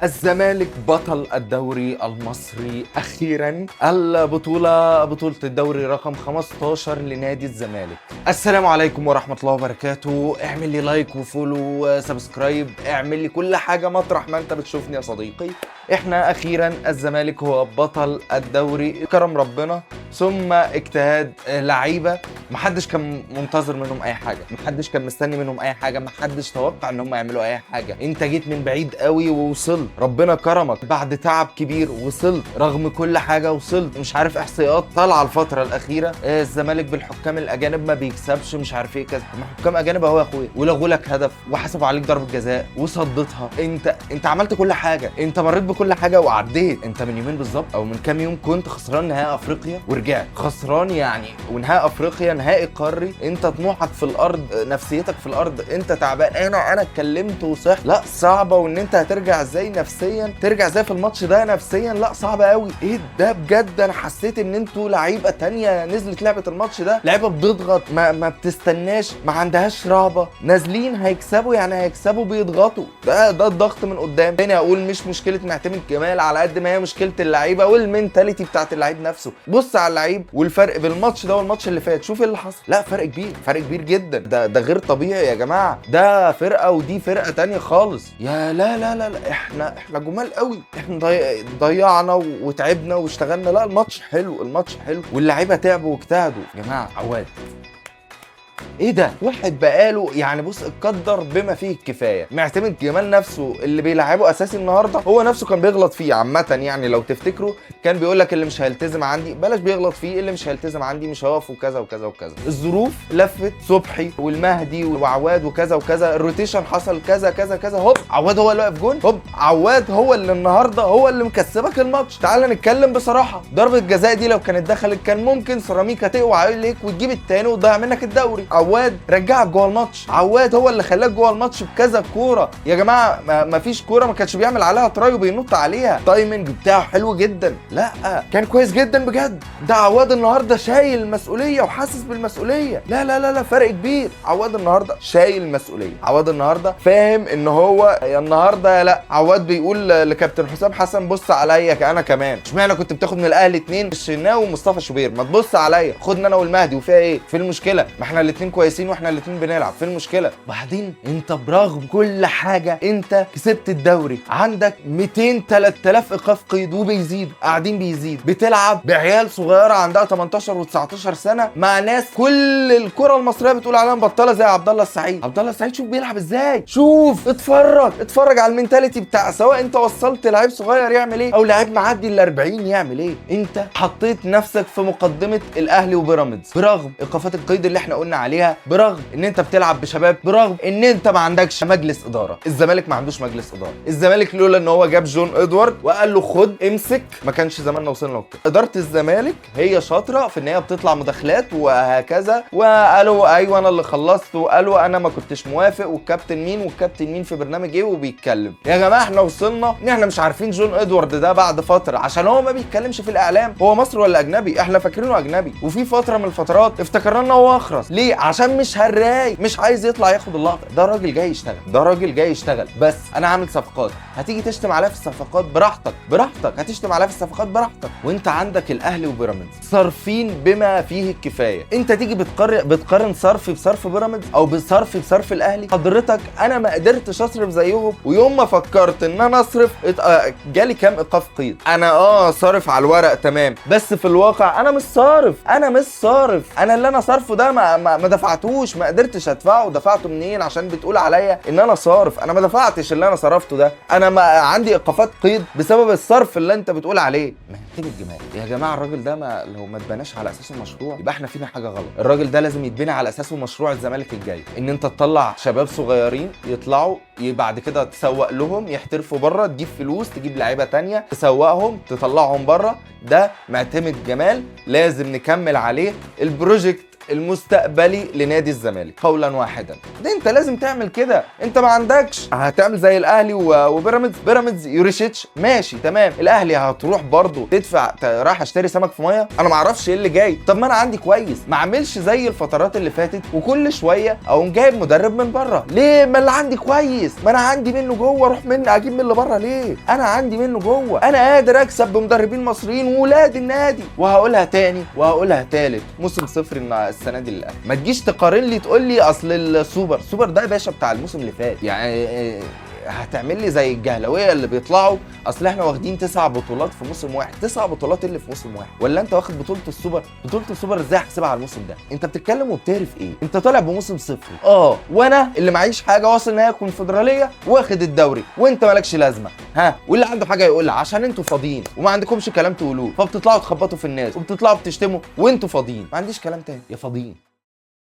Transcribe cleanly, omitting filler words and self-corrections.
الزمالك بطل الدوري المصري أخيرا. البطولة بطولة الدوري رقم 15 لنادي الزمالك. السلام عليكم ورحمة الله وبركاته. اعمل لي لايك وفولو وسبسكرايب، اعمل لي كل حاجة مطرح ما انت بتشوفني يا صديقي. احنا أخيرا الزمالك هو بطل الدوري، كرم ربنا ثم اجتهاد لعيبة محدش كان منتظر منهم اي حاجة، محدش كان مستني منهم اي حاجة، محدش توقع ان هم يعملوا اي حاجة. انت جيت من بعيد قوي ووصلت، ربنا كرمك بعد تعب كبير وصلت، رغم كل حاجة وصلت. مش عارف احصائيات طالعة الفترة الأخيرة الزمالك بالحكام الأجانب ما بيكسبش، مش عارف ايه كذا. حكام أجانب اهو يا اخويا، ولغوا لك هدف وحسبوا عليك ضربة جزاء وصدتها. انت عملت كل حاجة، انت مريت بكل حاجة وعديت. انت من يومين بالظبط او من كام يوم كنت خسران نهائي افريقيا ورجعت خسران يعني، ونهائي افريقيا نهائي قاري. انت طموحك في الارض، نفسيتك في الارض، انت تعبان. انا اتكلمت وصح لا صعبه، وان انت هترجع ازاي نفسيا، ترجع ازاي في الماتش ده نفسيا، لا صعبه قوي. ايه ده بجد؟ انا حسيت ان انتوا لعيبه تانية نزلت لعبه الماتش ده، لعيبه بتضغط، ما بتستناش، ما عندهاش رهبه، نازلين هيكسبوا يعني هيكسبوا، بيضغطوا. ده الضغط من قدام. تاني اقول مش مشكله معتمد جمال على قد ما هي مشكله اللعيبه والمنتاليتي بتاعت اللعيب نفسه. بص على اللعيب والفرق بين الماتش ده والماتش اللي فات، شوف ايه اللي حصل. لا فرق كبير، فرق كبير جدا. ده غير طبيعي يا جماعه. ده فرقه ودي فرقه تانية خالص. يا لا لا لا, لا. احنا جمال قوي. احنا ضيعنا وتعبنا واشتغلنا. لا الماتش حلو، الماتش حلو، واللعيبه تعبوا واجتهدوا. يا جماعه عواد ايه ده؟ واحد بقاله يعني بص اتقدر بما فيه الكفايه. معتمد جمال نفسه اللي بيلعبه اساسي النهارده هو نفسه كان بيغلط فيه عامه يعني. لو تفتكروا كان بيقول لك اللي مش هيلتزم عندي بلاش بيغلط فيه، اللي مش هيلتزم عندي مش هيقف وكذا وكذا وكذا. الظروف لفت صبحي والمهدي وعواد وكذا وكذا، الروتيشن حصل كذا كذا كذا، هوب عواد هو اللي واقف جون، هوب عواد هو اللي النهارده هو اللي مكسبك الماتش. تعال نتكلم بصراحه، ضربه الجزاء دي لو كانت دخلت كان ممكن سيراميكا تقوى عليك وتجيب التاني وتضيع منك الدوري. عواد رجعك جوه الماتش، عواد هو اللي خلاك جوه الماتش بكذا كوره. يا جماعه ما فيش كوره ما كانش بيعمل عليها تراي وبينط عليها. التايمنج بتاعه حلو جدا، لا كان كويس جدا بجد. ده عواد النهارده شايل المسؤوليه وحاسس بالمسؤوليه. لا لا لا لا فرق كبير. عواد النهارده شايل المسؤوليه، عواد النهارده فاهم ان هو يا النهارده. لا عواد بيقول لكابتن حسام حسن بص عليا انا كمان، اشمعنى كنت بتاخد من الاهلي 2 الشناوي ومصطفى شوبير؟ ما تبص عليا، خدنا انا والمهدي وفيها ايه؟ في المشكله؟ ما احنا الاثنين كويسين واحنا الاثنين بنلعب، في المشكله؟ بعدين انت برغم كل حاجه انت كسبت الدوري، عندك 200 3000 ايقاف قيد وبيزيد، قاعدين بيزيد، بتلعب بعيال صغيره عندها 18 و19 سنه مع ناس كل الكره المصريه بتقول عليها مبطله زي عبد الله السعيد. عبد الله السعيد شوف بيلعب ازاي، شوف اتفرج على المينتاليتي بتاع سواء انت وصلت لعيب صغير يعمل ايه او لعيب معدي ال 40 يعمل ايه. انت حطيت نفسك في مقدمه الاهلي وبيراميدز برغم ايقافات القيد اللي احنا قلنا عليها، برغم ان انت بتلعب بشباب، برغم ان انت ما عندكش مجلس اداره. الزمالك ما عندوش مجلس اداره. الزمالك لولا ان هو جاب جون ادوارد وقال له خد امسك ما كانش زماننا وصلنا لكده. اداره الزمالك هي شاطره في ان هي بتطلع مداخلات وهكذا، وقالوا ايوه انا اللي خلصت، وقالوا انا ما كنتش موافق، والكابتن مين في برنامج ايه وبيتكلم. يا جماعه احنا وصلنا ان احنا مش عارفين جون ادوارد ده بعد فتره عشان هو ما بيتكلمش في الاعلام. هو مصري ولا اجنبي؟ احنا فاكرينه اجنبي، وفي فتره من الفترات افتكرنا ان هو اخرس. ليه؟ عشان مش هراي، مش عايز يطلع ياخد اللقطه. ده راجل جاي يشتغل، ده راجل جاي يشتغل. بس انا عامل صفقات، هتيجي تشتم عليها في الصفقات براحتك، هتشتم عليها في الصفقات براحتك. وانت عندك الاهلي وبيراميدز صارفين بما فيه الكفايه. انت تيجي بتقارن صرف بصرف بيراميدز او بصرف الاهلي. حضرتك انا ما قدرتش اصرف زيهم، ويوم ما فكرت ان انا اصرف جالي كام ايقاف قيد. انا صارف على الورق تمام، بس في الواقع انا مش صارف. انا اللي انا صارفه ده ما دفعتوش، ما قدرتش ادفعه. دفعته منين عشان بتقول عليا ان انا صارف؟ انا ما دفعتش اللي انا صرفته ده، انا ما عندي ايقافات قيد بسبب الصرف اللي انت بتقول عليه. معتمد جمال يا جماعه الراجل ده لو ما اتبناش على اساسه مشروع يبقى احنا فينا حاجه غلط. الراجل ده لازم يتبني على اساسه مشروع الزمالك الجاي، ان انت تطلع شباب صغيرين يطلعوا بعد كده تسوق لهم يحترفوا بره، تجيب فلوس، تجيب لعيبه تانية تسوقهم تطلعهم بره. ده معتمد جمال لازم نكمل عليه. البروجكت المستقبلي لنادي الزمالك قولا واحدا. ده انت لازم تعمل كده. انت ما عندكش هتعمل زي الاهلي وبيراميدز. بيراميدز يوريشيتش ماشي تمام، الاهلي هتروح برضه تدفع رايح اشتري سمك في ميه؟ انا ما اعرفش ايه اللي جاي. طب ما انا عندي كويس، ما اعملش زي الفترات اللي فاتت وكل شويه اقوم جايب مدرب من بره. ليه؟ ما اللي عندي كويس، ما انا عندي منه جوه، اروح مني اجيب من اللي بره ليه؟ انا عندي منه جوه، انا قادر اكسب بمدربين مصريين وولاد النادي. وهقولها تاني وهقولها تالت، موسم صفر السنه دي للاهلي. ما تجيش تقارن لي تقول لي اصل السوبر ده يا باشا بتاع الموسم اللي فات. يعني هتعمل لي زي الجهلويه اللي بيطلعوا اصل احنا واخدين 9 بطولات في موسم واحد. 9 بطولات اللي في موسم واحد؟ ولا انت واخد بطوله السوبر؟ بطوله السوبر ازاي احسبها على الموسم ده؟ انت بتتكلم وبتعرف ايه؟ انت طالع بموسم صفري. وانا اللي معيش حاجه واصل نهائي الكونفدراليه واخد الدوري، وانت مالكش لازمه. ها، واللي عنده حاجه يقولها عشان انتوا فاضيين وما عندكمش كلام تقولوه، فبتطلعوا تخبطوا في الناس وبتطلعوا بتشتموا وانتوا فاضيين. ما عنديش كلام تاني يا فاضيين.